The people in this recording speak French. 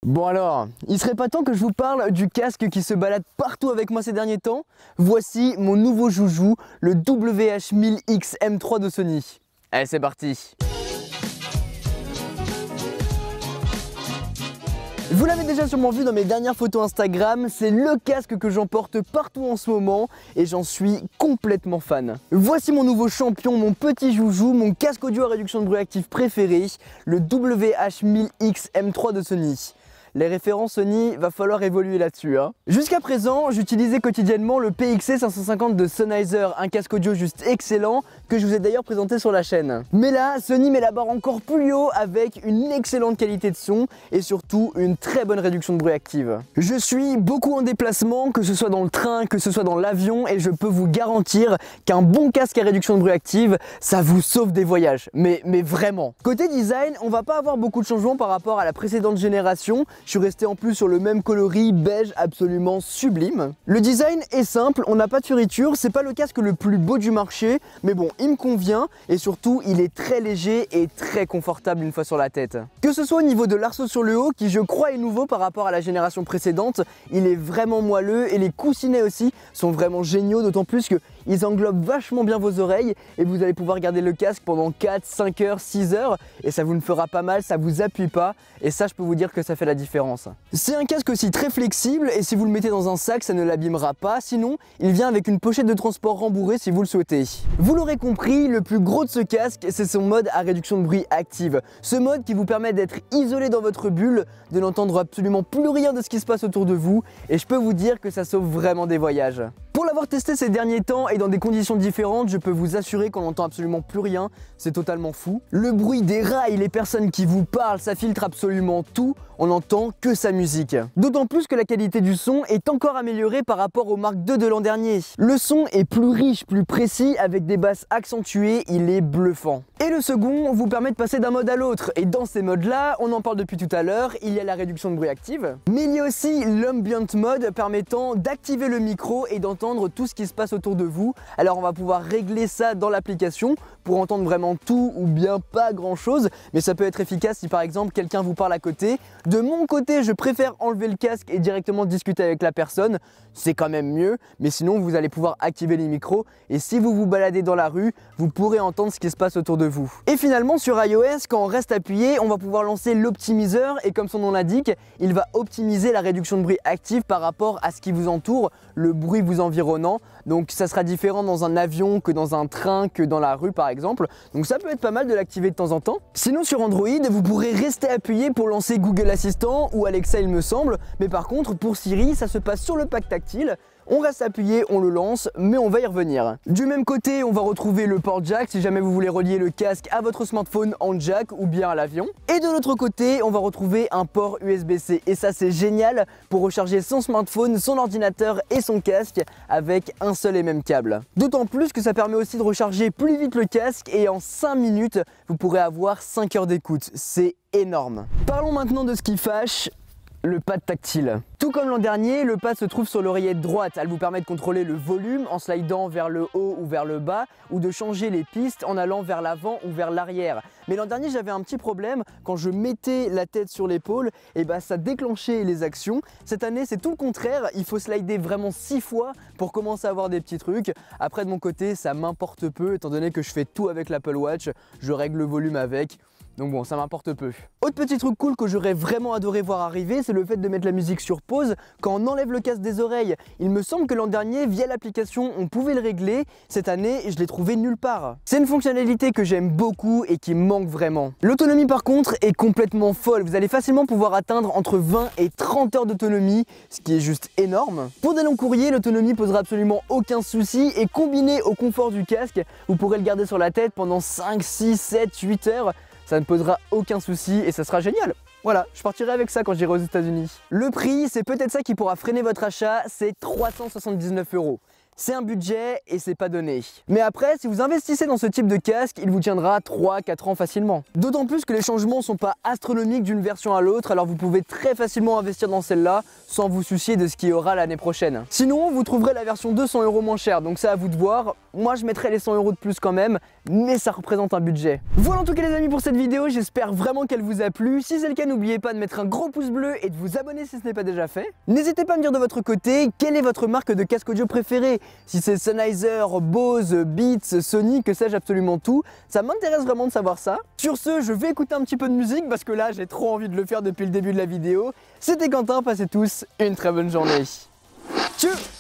Bon alors, il serait pas temps que je vous parle du casque qui se balade partout avec moi ces derniers temps? Voici mon nouveau joujou, le WH-1000X M3 de Sony. Allez, c'est parti! Vous l'avez déjà sûrement vu dans mes dernières photos Instagram, c'est le casque que j'emporte partout en ce moment et j'en suis complètement fan. Voici mon nouveau champion, mon petit joujou, mon casque audio à réduction de bruit actif préféré, le WH-1000X M3 de Sony. Les références Sony, va falloir évoluer là-dessus. Jusqu'à présent, j'utilisais quotidiennement le PXC 550 de Sennheiser, un casque audio juste excellent que je vous ai d'ailleurs présenté sur la chaîne. Mais là, Sony met la barre encore plus haut avec une excellente qualité de son et surtout une très bonne réduction de bruit active. Je suis beaucoup en déplacement, que ce soit dans le train, que ce soit dans l'avion, et je peux vous garantir qu'un bon casque à réduction de bruit active, ça vous sauve des voyages. Mais vraiment. Côté design, on va pas avoir beaucoup de changements par rapport à la précédente génération. Je suis resté en plus sur le même coloris beige absolument sublime. Le design est simple, on n'a pas de fioriture, c'est pas le casque le plus beau du marché, mais bon, il me convient et surtout il est très léger et très confortable une fois sur la tête. Que ce soit au niveau de l'arceau sur le haut, qui je crois est nouveau par rapport à la génération précédente, il est vraiment moelleux et les coussinets aussi sont vraiment géniaux, d'autant plus que ils englobent vachement bien vos oreilles et vous allez pouvoir garder le casque pendant 4, 5 heures, 6 heures et ça vous ne fera pas mal, ça vous appuie pas et ça je peux vous dire que ça fait la différence. C'est un casque aussi très flexible et si vous le mettez dans un sac ça ne l'abîmera pas, sinon il vient avec une pochette de transport rembourrée si vous le souhaitez. Vous l'aurez compris, le plus gros de ce casque c'est son mode à réduction de bruit active. Ce mode qui vous permet d'être isolé dans votre bulle, de n'entendre absolument plus rien de ce qui se passe autour de vous et je peux vous dire que ça sauve vraiment des voyages. Pour l'avoir testé ces derniers temps et dans des conditions différentes, je peux vous assurer qu'on n'entend absolument plus rien, c'est totalement fou. Le bruit des rails, les personnes qui vous parlent, ça filtre absolument tout, on n'entend que sa musique. D'autant plus que la qualité du son est encore améliorée par rapport au Mark II de l'an dernier. Le son est plus riche, plus précis, avec des basses accentuées, il est bluffant. Et le second vous permet de passer d'un mode à l'autre, et dans ces modes-là, on en parle depuis tout à l'heure, il y a la réduction de bruit active, mais il y a aussi l'ambient mode permettant d'activer le micro et d'entendre tout ce qui se passe autour de vous. Alors on va pouvoir régler ça dans l'application pour entendre vraiment tout ou bien pas grand chose, mais ça peut être efficace si par exemple quelqu'un vous parle à côté. De mon côté, je préfère enlever le casque et directement discuter avec la personne, c'est quand même mieux, mais sinon vous allez pouvoir activer les micros et si vous vous baladez dans la rue, vous pourrez entendre ce qui se passe autour de vous. Et finalement sur iOS, quand on reste appuyé, on va pouvoir lancer l'optimiseur et comme son nom l'indique, il va optimiser la réduction de bruit active par rapport à ce qui vous entoure, le bruit vous environnant. Donc ça sera différent dans un avion que dans un train que dans la rue par exemple. Donc ça peut être pas mal de l'activer de temps en temps. Sinon sur Android, vous pourrez rester appuyé pour lancer Google Assistant ou Alexa il me semble. Mais par contre pour Siri, ça se passe sur le pack tactile. On reste appuyé, on le lance, mais on va y revenir. Du même côté, on va retrouver le port jack si jamais vous voulez relier le casque à votre smartphone en jack ou bien à l'avion. Et de l'autre côté, on va retrouver un port USB-C. Et ça, c'est génial pour recharger son smartphone, son ordinateur et son casque avec un seul et même câble. D'autant plus que ça permet aussi de recharger plus vite le casque et en 5 minutes, vous pourrez avoir 5 heures d'écoute. C'est énorme. Parlons maintenant de ce qui fâche. Le pad tactile. Tout comme l'an dernier, le pad se trouve sur l'oreillette droite. Elle vous permet de contrôler le volume en slidant vers le haut ou vers le bas ou de changer les pistes en allant vers l'avant ou vers l'arrière. Mais l'an dernier, j'avais un petit problème. Quand je mettais la tête sur l'épaule, et ça déclenchait les actions. Cette année, c'est tout le contraire. Il faut slider vraiment 6 fois pour commencer à avoir des petits trucs. Après, de mon côté, ça m'importe peu étant donné que je fais tout avec l'Apple Watch. Je règle le volume avec. Donc bon, ça m'importe peu. Autre petit truc cool que j'aurais vraiment adoré voir arriver, c'est le fait de mettre la musique sur pause quand on enlève le casque des oreilles. Il me semble que l'an dernier, via l'application, on pouvait le régler. Cette année, je l'ai trouvé nulle part. C'est une fonctionnalité que j'aime beaucoup et qui me manque vraiment. L'autonomie par contre est complètement folle. Vous allez facilement pouvoir atteindre entre 20 et 30 heures d'autonomie, ce qui est juste énorme. Pour des longs courriers, l'autonomie posera absolument aucun souci et combiné au confort du casque, vous pourrez le garder sur la tête pendant 5, 6, 7, 8 heures. Ça ne posera aucun souci et ça sera génial. Voilà, je partirai avec ça quand j'irai aux États-Unis. Le prix, c'est peut-être ça qui pourra freiner votre achat, c'est 379 €. c'est un budget et c'est pas donné. Mais après, si vous investissez dans ce type de casque, il vous tiendra 3-4 ans facilement. D'autant plus que les changements sont pas astronomiques d'une version à l'autre, alors vous pouvez très facilement investir dans celle-là sans vous soucier de ce qu'il y aura l'année prochaine. Sinon, vous trouverez la version 200 € moins chère, donc c'est à vous de voir. Moi, je mettrai les 100 € de plus quand même, mais ça représente un budget. Voilà en tout cas les amis pour cette vidéo, j'espère vraiment qu'elle vous a plu. Si c'est le cas, n'oubliez pas de mettre un gros pouce bleu et de vous abonner si ce n'est pas déjà fait. N'hésitez pas à me dire de votre côté quelle est votre marque de casque audio préférée. Si c'est Sennheiser, Bose, Beats, Sony, que sais-je, absolument tout. Ça m'intéresse vraiment de savoir ça. Sur ce, je vais écouter un petit peu de musique parce que là, j'ai trop envie de le faire depuis le début de la vidéo. C'était Quentin, passez tous une très bonne journée. Tchuss.